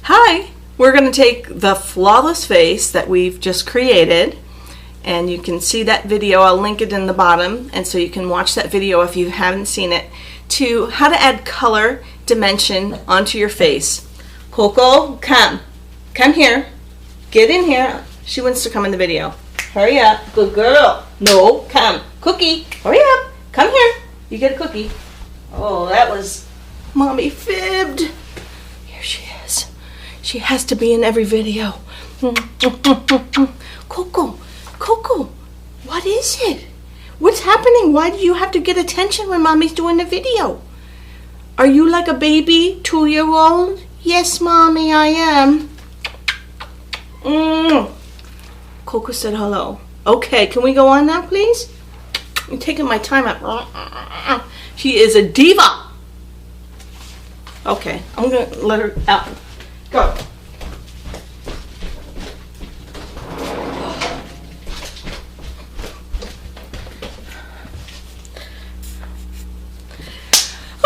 Hi, we're going to take the flawless face that we've just created, and you can see that video. I'll link it in the bottom, and so you can watch that video if you haven't seen it, to how to add color dimension onto your face. Coco, come here, get in here. She wants to come in the video. Hurry up, good girl. No, come. Cookie, hurry up, come here. You get a cookie. Oh, that was, Mommy fibbed. Here she is. She has to be in every video. Coco, what is it? What's happening? Why do you have to get attention when Mommy's doing the video? Are you like a baby, 2-year-old? Yes, Mommy, I am. Coco said hello. Okay, can we go on now, please? I'm taking my time up. She is a diva. Okay, I'm going to let her out. Go.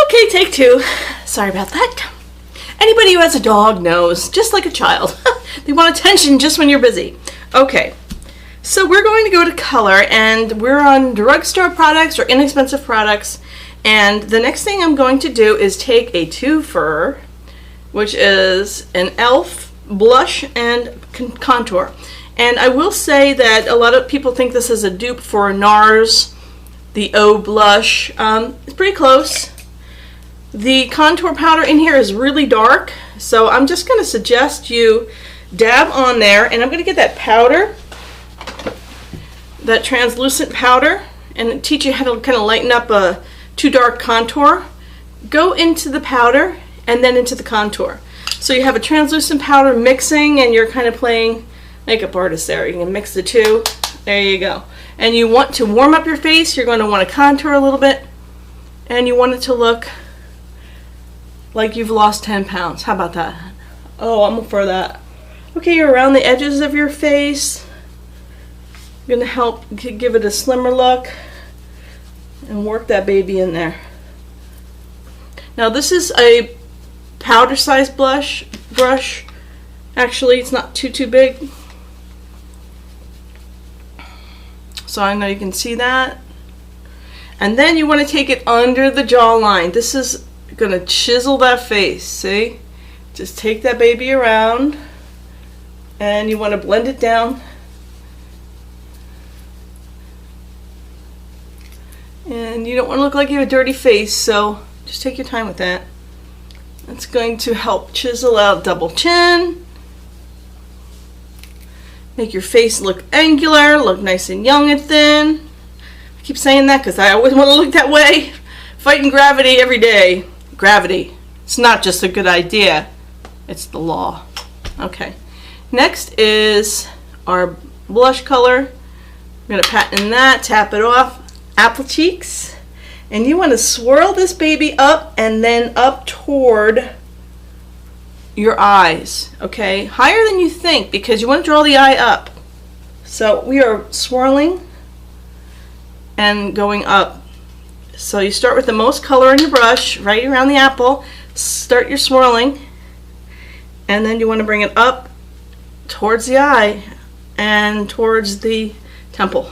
Okay, take two. Sorry about that. Anybody who has a dog knows, just like a child, they want attention just when you're busy. Okay, so we're going to go to color, and we're on drugstore products or inexpensive products. And the next thing I'm going to do is take a twofer, which is an e.l.f. blush and contour. And I will say that a lot of people think this is a dupe for NARS, the O blush. It's pretty close. The contour powder in here is really dark, so I'm just going to suggest you dab on there, and I'm going to get that powder, that translucent powder, and teach you how to kind of lighten up a too dark contour. Go into the powder and then into the contour. So you have a translucent powder mixing, and you're kind of playing makeup artist there. You can mix the two. There you go. And you want to warm up your face. You're going to want to contour a little bit, and you want it to look like you've lost 10 pounds. How about that? Oh, I'm for that. Okay, you're around the edges of your face. You're going to help give it a slimmer look and work that baby in there. Now this is a powder size brush. Actually, it's not too big. So I know you can see that. And then you want to take it under the jawline. This is going to chisel that face, see? Just take that baby around, and you want to blend it down. And you don't want to look like you have a dirty face, so just take your time with that. It's going to help chisel out double chin, make your face look angular, look nice and young and thin. I keep saying that because I always want to look that way. Fighting gravity every day. Gravity. It's not just a good idea, it's the law. Okay. Next is our blush color. I'm going to pat in that, tap it off. Apple cheeks, and you want to swirl this baby up and then up toward your eyes, okay? Higher than you think, because you want to draw the eye up. So we are swirling and going up. So you start with the most color in your brush, right around the apple, start your swirling, and then you want to bring it up towards the eye and towards the temple.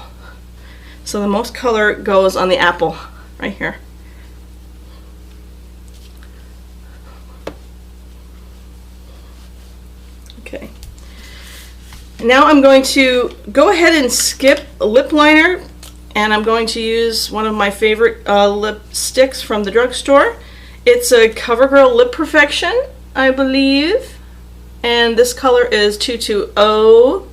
So the most color goes on the apple, right here. Okay. Now I'm going to go ahead and skip a lip liner, and I'm going to use one of my favorite lipsticks from the drugstore. It's a Covergirl Lip Perfection, I believe. And this color is 220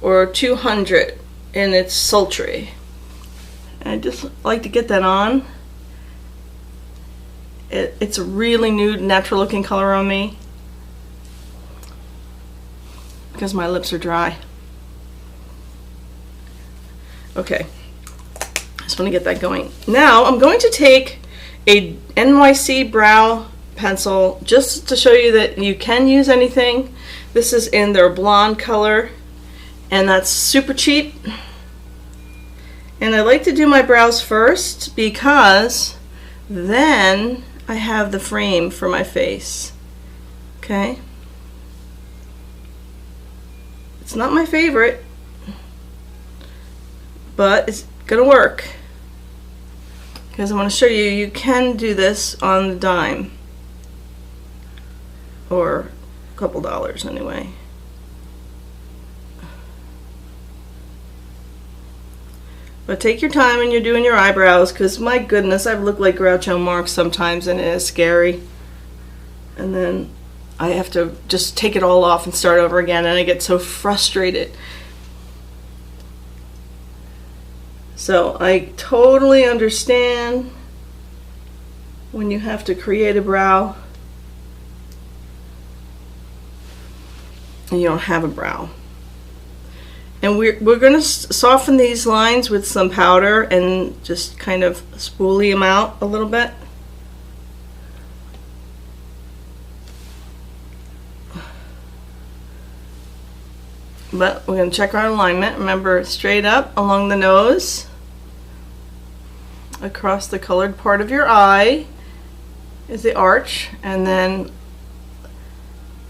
or 200, and it's sultry. I just like to get that on. It's a really nude, natural looking color on me because my lips are dry. Okay, I just want to get that going. Now I'm going to take a NYC brow pencil just to show you that you can use anything. This is in their blonde color, and that's super cheap. And I like to do my brows first because then I have the frame for my face. Okay? It's not my favorite, but it's gonna work. Because I want to show you, you can do this on the dime. Or a couple dollars anyway. But take your time when you're doing your eyebrows, because my goodness, I've looked like Groucho Marx sometimes and it is scary. And then I have to just take it all off and start over again, and I get so frustrated. So I totally understand when you have to create a brow and you don't have a brow. And we're going to soften these lines with some powder and just kind of spoolie them out a little bit. But we're going to check our alignment. Remember, straight up along the nose, across the colored part of your eye is the arch, and then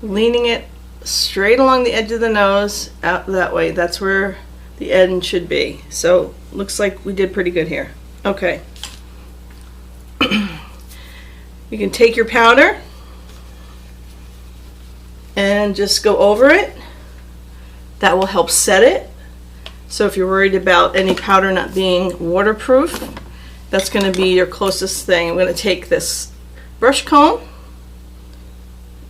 leaning it straight along the edge of the nose out that way. That's where the end should be. So looks like we did pretty good here. Okay. You can take your powder and just go over it. That will help set it. So if you're worried about any powder not being waterproof, that's going to be your closest thing. I'm going to take this brush comb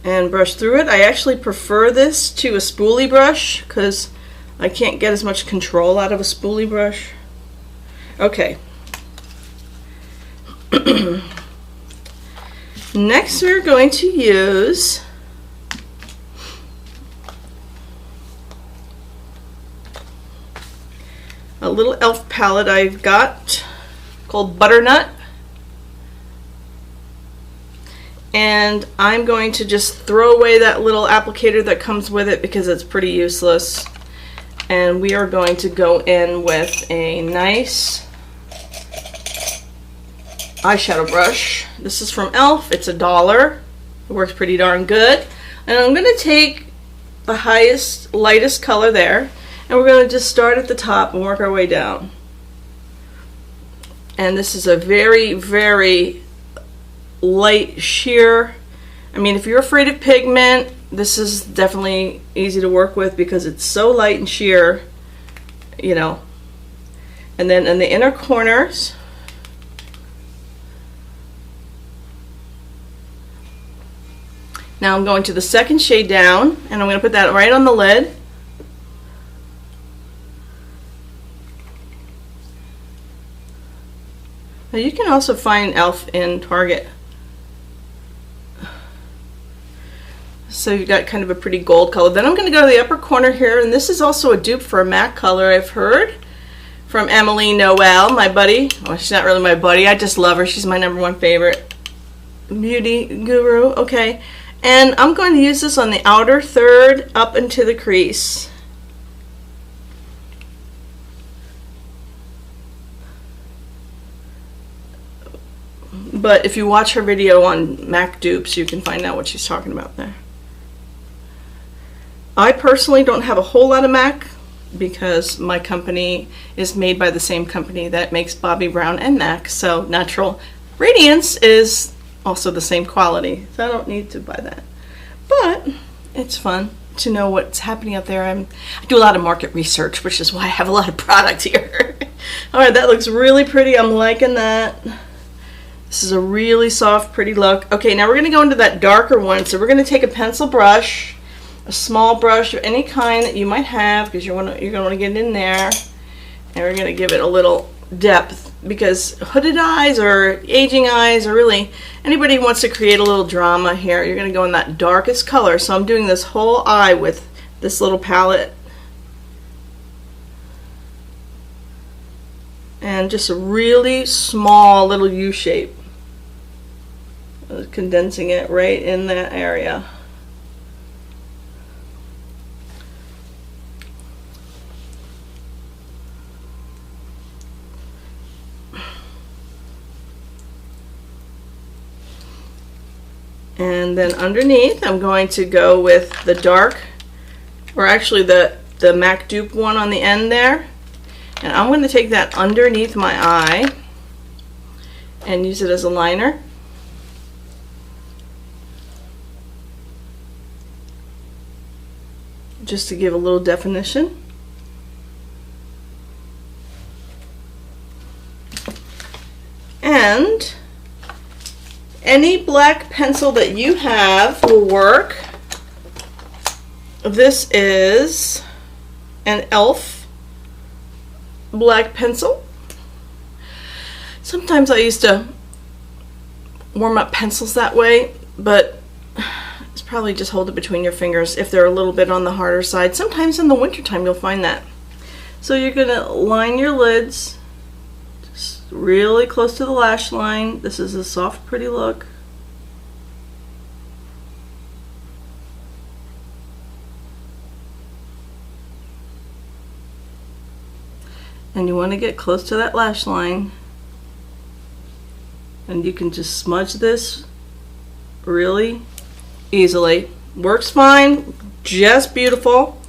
and brush through it. I actually prefer this to a spoolie brush because I can't get as much control out of a spoolie brush. Okay. Next we're going to use a little e.l.f. palette I've got called Butternut. And I'm going to just throw away that little applicator that comes with it because it's pretty useless. And we are going to go in with a nice eyeshadow brush. This is from e.l.f. It's $1. It works pretty darn good. And I'm going to take the highest, lightest color there, and we're going to just start at the top and work our way down. And this is a very, very light sheer. I mean, if you're afraid of pigment, this is definitely easy to work with because it's so light and sheer, you know. And then in the inner corners, now I'm going to the second shade down, and I'm going to put that right on the lid. Now you can also find e.l.f. in Target. So you've got kind of a pretty gold color. Then I'm going to go to the upper corner here, and this is also a dupe for a MAC color I've heard from Emily Noel, my buddy. Well, she's not really my buddy. I just love her. She's my #1 favorite beauty guru. Okay. And I'm going to use this on the outer third up into the crease. But if you watch her video on MAC dupes, you can find out what she's talking about there. I personally don't have a whole lot of MAC because my company is made by the same company that makes Bobbi Brown and MAC, so Natural Radiance is also the same quality, so I don't need to buy that. But it's fun to know what's happening out there. I do a lot of market research, which is why I have a lot of product here. Alright, that looks really pretty. I'm liking that. This is a really soft, pretty look. Okay, now we're going to go into that darker one. So we're going to take a pencil brush, a small brush of any kind that you might have, because you're going to want to get in there. And we're going to give it a little depth, because hooded eyes or aging eyes, or really anybody who wants to create a little drama here, you're going to go in that darkest color. So I'm doing this whole eye with this little palette. And just a really small little U shape. Condensing it right in that area. And then underneath I'm going to go with the dark, or actually the the MAC dupe one on the end there. And I'm going to take that underneath my eye and use it as a liner. Just to give a little definition. And any black pencil that you have will work. This is an e.l.f. black pencil. Sometimes I used to warm up pencils that way, but it's probably just hold it between your fingers if they're a little bit on the harder side. Sometimes in the wintertime you'll find that. So you're going to line your lids just really close to the lash line. This is a soft, pretty look. And you want to get close to that lash line. And you can just smudge this really easily. Works fine, just beautiful.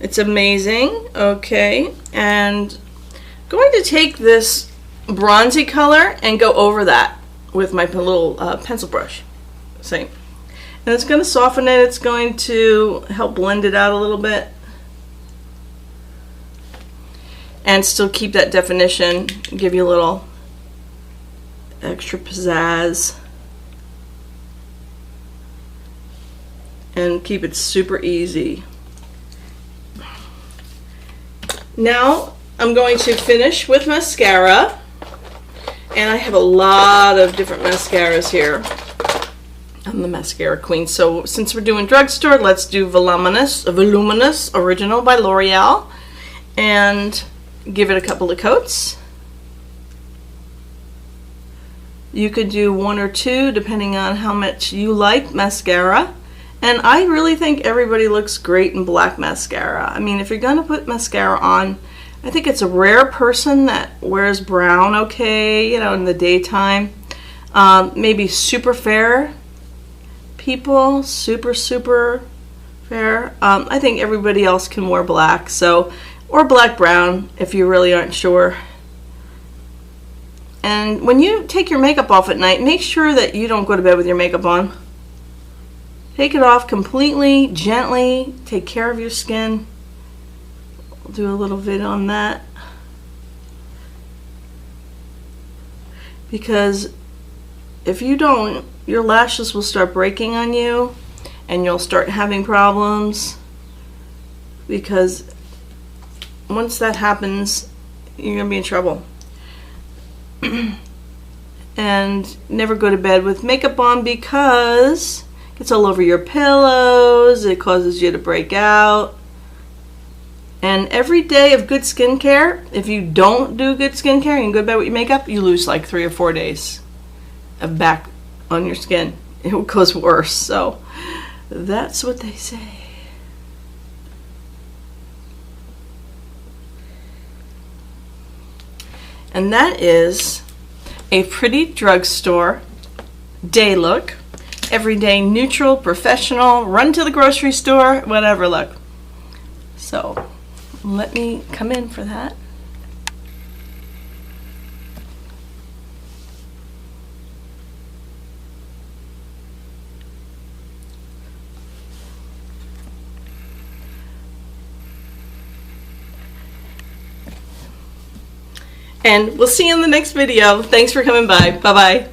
It's amazing. Okay, and I'm going to take this bronzy color and go over that with my little pencil brush. Same. And it's going to soften it. It's going to help blend it out a little bit. And still keep that definition, give you a little extra pizzazz. And keep it super easy. Now I'm going to finish with mascara. And I have a lot of different mascaras here. I'm the mascara queen. So since we're doing Drugstore, let's do Voluminous Original by Loreal. And give it a couple of coats. You could do 1 or 2 depending on how much you like mascara. And I really think everybody looks great in black mascara. I mean, if you're gonna put mascara on, I think it's a rare person that wears brown okay, you know, in the daytime. Maybe super fair people, super fair. I think everybody else can wear black, so, or black brown if you really aren't sure. And when you take your makeup off at night, make sure that you don't go to bed with your makeup on. Take it off completely, gently, take care of your skin. I'll do a little vid on that. Because if you don't, your lashes will start breaking on you and you'll start having problems, because once that happens, you're gonna be in trouble. And never go to bed with makeup on, because it gets all over your pillows, it causes you to break out. And every day of good skincare, if you don't do good skincare and you go to bed with your makeup, you lose like 3 or 4 days of back on your skin. It goes worse. So that's what they say. And that is a pretty drugstore day look. Everyday neutral, professional, run to the grocery store, whatever look. So let me come in for that. And we'll see you in the next video. Thanks for coming by. Bye-bye.